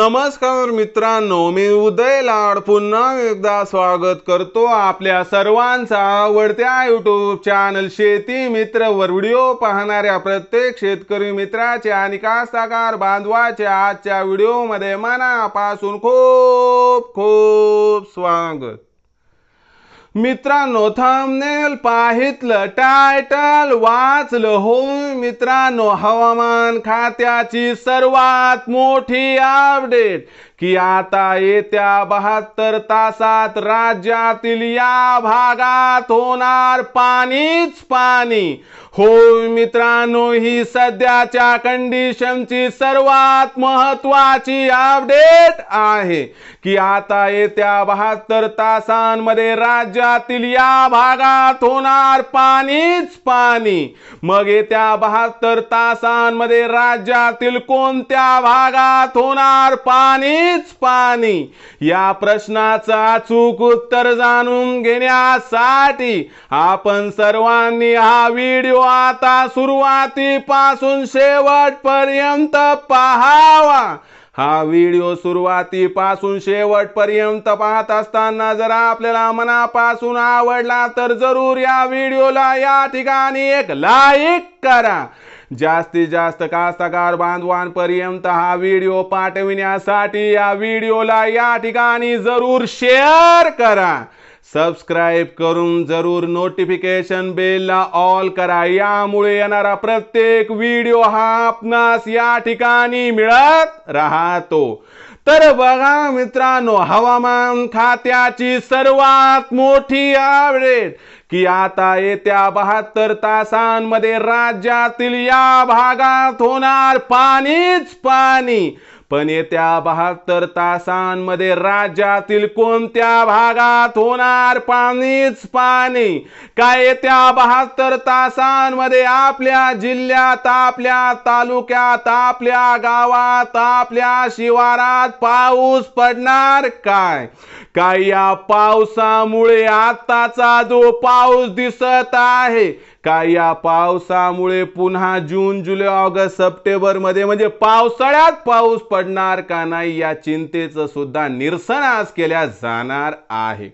नमस्कार मित्रांनो, मी उदय लाड पुन्हा एकदा स्वागत करतो आपल्या सर्वांचा आवडत्या YouTube चॅनल शेती मित्र वर व्हिडिओ पाहणाऱ्या प्रत्येक शेतकरी मित्राचे आणि कास्तकार बांधवाचे आजच्या व्हिडिओमध्ये मनापासून खूप खूप स्वागत। मित्रांनो, थंबनेल पाहितलं, टायटल वाचलं हो मित्रांनो, हवामान खात्याची सर्वात मोठी अपडेट की आता येत्या 72 तासात राज्यातील या भागात होणार पाणीच पाणी। हो मित्रांनो, ही सध्याच्या कंडिशनची सर्वात महत्त्वाची अपडेट आहे की आता येत्या 72 तासांमध्ये राज्यातील या भागात होणार पाणीच पाणी। मग येत्या 72 तासांमध्ये राज्यातील कोणत्या भागात होणार पाणीच पाणी, या प्रश्नाचं अचूक उत्तर जाणून घेण्यासाठी आपण सर्वांनी हा व्हिडिओ आता सुरुवातीपासून शेवटपर्यंत पाहावा। हा व्हिडिओ सुरुवातीपासून शेवटपर्यंत पाहत असताना जर आपल्याला मनापासून आवडला तर जरूर या व्हिडिओला या ठिकाणी एक लाईक करा। जास्तीत जास्त कास्तकार बांधवांपर्यंत हा व्हिडिओ पाठविण्यासाठी या व्हिडिओला या ठिकाणी जरूर शेअर करा। सबस्क्राइब करून जरूर नोटिफिकेशन बेलला ऑल करा, यामुळे येणारा प्रत्येक व्हिडिओ हा आपणास या ठिकाणी मिळत राहतो। तर बघा मित्रांनो, हवामान खात्याची सर्वात मोठी अपडेट की आता येत्या 72 तासांमध्ये राज्यातील या भागात होणार पाणीच पाणी। पण येत्या 72 तासांमध्ये राज्यातील कोणत्या भागात होणार पाणीच पाणी? काय येत्या 72 तासांमध्ये आपल्या जिल्ह्यात, आपल्या तालुक्यात, आपल्या गावात, आपल्या शिवारात पाऊस पडणार काय? या पावसामुळे आताचा जो पाऊस दिसत आहे, या पावसामुळे पुन्हा जून, जुलै, ऑगस्ट, सप्टेंबर मध्ये म्हणजे पावसाळ्यात पाऊस पडणार का नाही, या चिंतेचं सुद्धा निरसन आज केल्या जाणार आहे।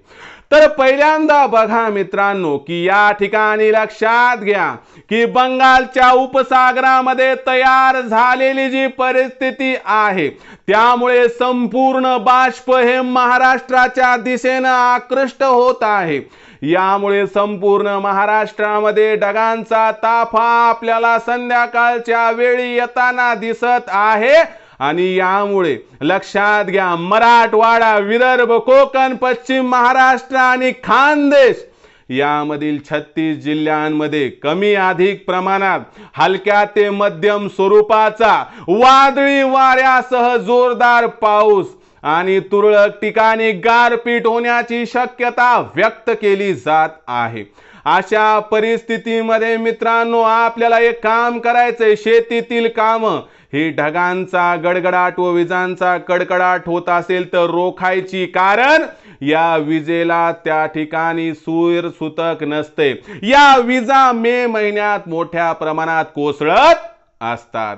तर पहिल्यांदा बघा मित्रांनो की या ठिकाणी लक्षात घ्या की बंगालच्या उपसागरामध्ये तयार झालेली जी परिस्थिती आहे, त्यामुळे संपूर्ण बाष्प हे महाराष्ट्राच्या दिशेने आकृष्ट होत आहे। यामुळे संपूर्ण महाराष्ट्रामध्ये ढगांचा ताफा आपल्याला संध्याकाळच्या वेळी येताना दिसत आहे आणि यामुळे लक्षात घ्या, मराठवाडा, विदर्भ, कोकण, पश्चिम महाराष्ट्र आणि खानदेश यामधील 36 जिल्ह्यांमध्ये कमी अधिक प्रमाणात हलक्या ते मध्यम स्वरूपाचा वादळी वाऱ्यासह जोरदार पाऊस आणि तुरळक ठिकाणी गारपीट होण्याची शक्यता व्यक्त केली जात आहे। अशा परिस्थितीमध्ये मित्रांनो, आपल्याला एक काम करायचंय, शेतीतील काम ही ढगांचा गडगडाट व विजांचा कडकडाट होत असेल तर रोखायची, कारण या विजेला त्या ठिकाणी सूतक नसते। या विजा मे महिन्यात मोठ्या प्रमाणात कोसळत असतात,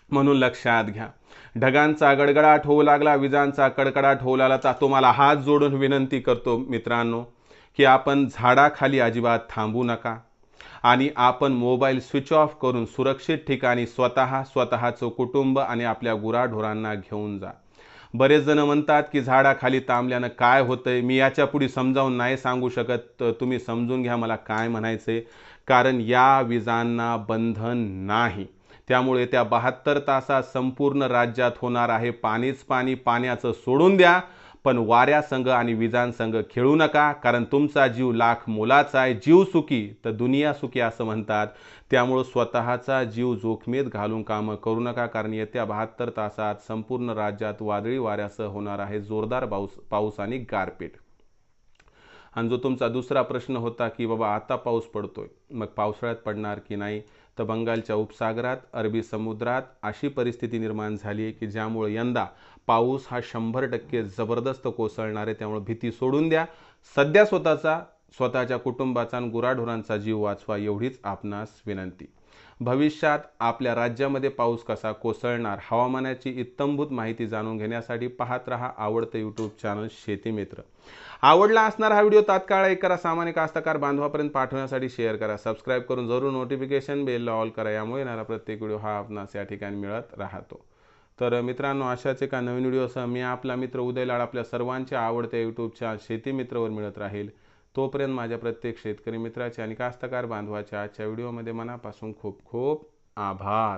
म्हणून लक्षात घ्या। ढगांचा गडगडाट होऊ लागला, विजांचा कडकडाट होऊ लागला तर तुम्हाला हात जोडून विनंती करतो मित्रांनो की आपण झाडाखाली अजिबात थांबू नका आणि आपण मोबाईल स्विच ऑफ करून सुरक्षित ठिकाणी स्वतःचं कुटुंब आणि आपल्या गुराढोरांना घेऊन जा। बरेच जण म्हणतात की झाडाखाली थांबल्यानं काय होतंय, मी याच्या पुढे समजावून नाही सांगू शकत, तुम्ही समजून घ्या मला काय म्हणायचंय। कारण या विजांना बंधन नाही, त्यामुळे त्या 72 तासात संपूर्ण राज्यात होणार आहे पाणीच पाणी। पाण्याचं सोडून द्या, पण वाऱ्यासंग आणि विजांसंग खेळू नका, कारण तुमचा जीव लाख मोलाचा आहे। जीव सुखी तर दुनिया सुखी असं म्हणतात, त्यामुळे स्वतःचा जीव जोखमीत घालून कामं करू नका, कारण येत्या 72 तासात संपूर्ण राज्यात वादळी वाऱ्यासह होणार आहे जोरदार पाऊस आणि गारपीट। आणि जो तुमचा दुसरा प्रश्न होता की बाबा आता पाऊस पडतोय, मग पावसाळ्यात पडणार की नाही, तर बंगालच्या उपसागरात, अरबी समुद्रात अशी परिस्थिती निर्माण झाली आहे की ज्यामुळे यंदा पाऊस हा 100% जबरदस्त कोसळणार आहे। त्यामुळे भीती सोडून द्या, सध्या स्वतःच्या कुटुंबाचा आणि गुराढोरांचा जीव वाचवा, एवढीच आपणास विनंती। भविष्यात आपल्या राज्यामध्ये पाऊस कसा कोसळणार, हवामानाची इत्थंभूत माहिती जाणून घेण्यासाठी पाहत रहा आवडतं यूट्यूब चॅनल शेतीमित्र. आवडला असणारा हा व्हिडिओ तात्काळ एक करा, सामान्य कास्तकार बांधवापर्यंत पाठवण्यासाठी शेअर करा, सबस्क्राईब करून जरूर नोटिफिकेशन बेलला ऑल करा. यामुळे येणारा प्रत्येक व्हिडिओ हा आपणास या ठिकाणी मिळत राहतो. तर मित्रांनो, अशाच एका नवीन व्हिडिओसह मी आपला मित्र उदय लाड आपल्या सर्वांच्या आवडत्या यूट्यूब चॅनल शेतीमित्रवर मिळत राहील. तोपर्यंत माझ्या प्रत्येक शेतकरी मित्राचे आणि कास्तकार बांधवाच्या आजच्या व्हिडिओमध्ये मनापासून खूप खूप आभार.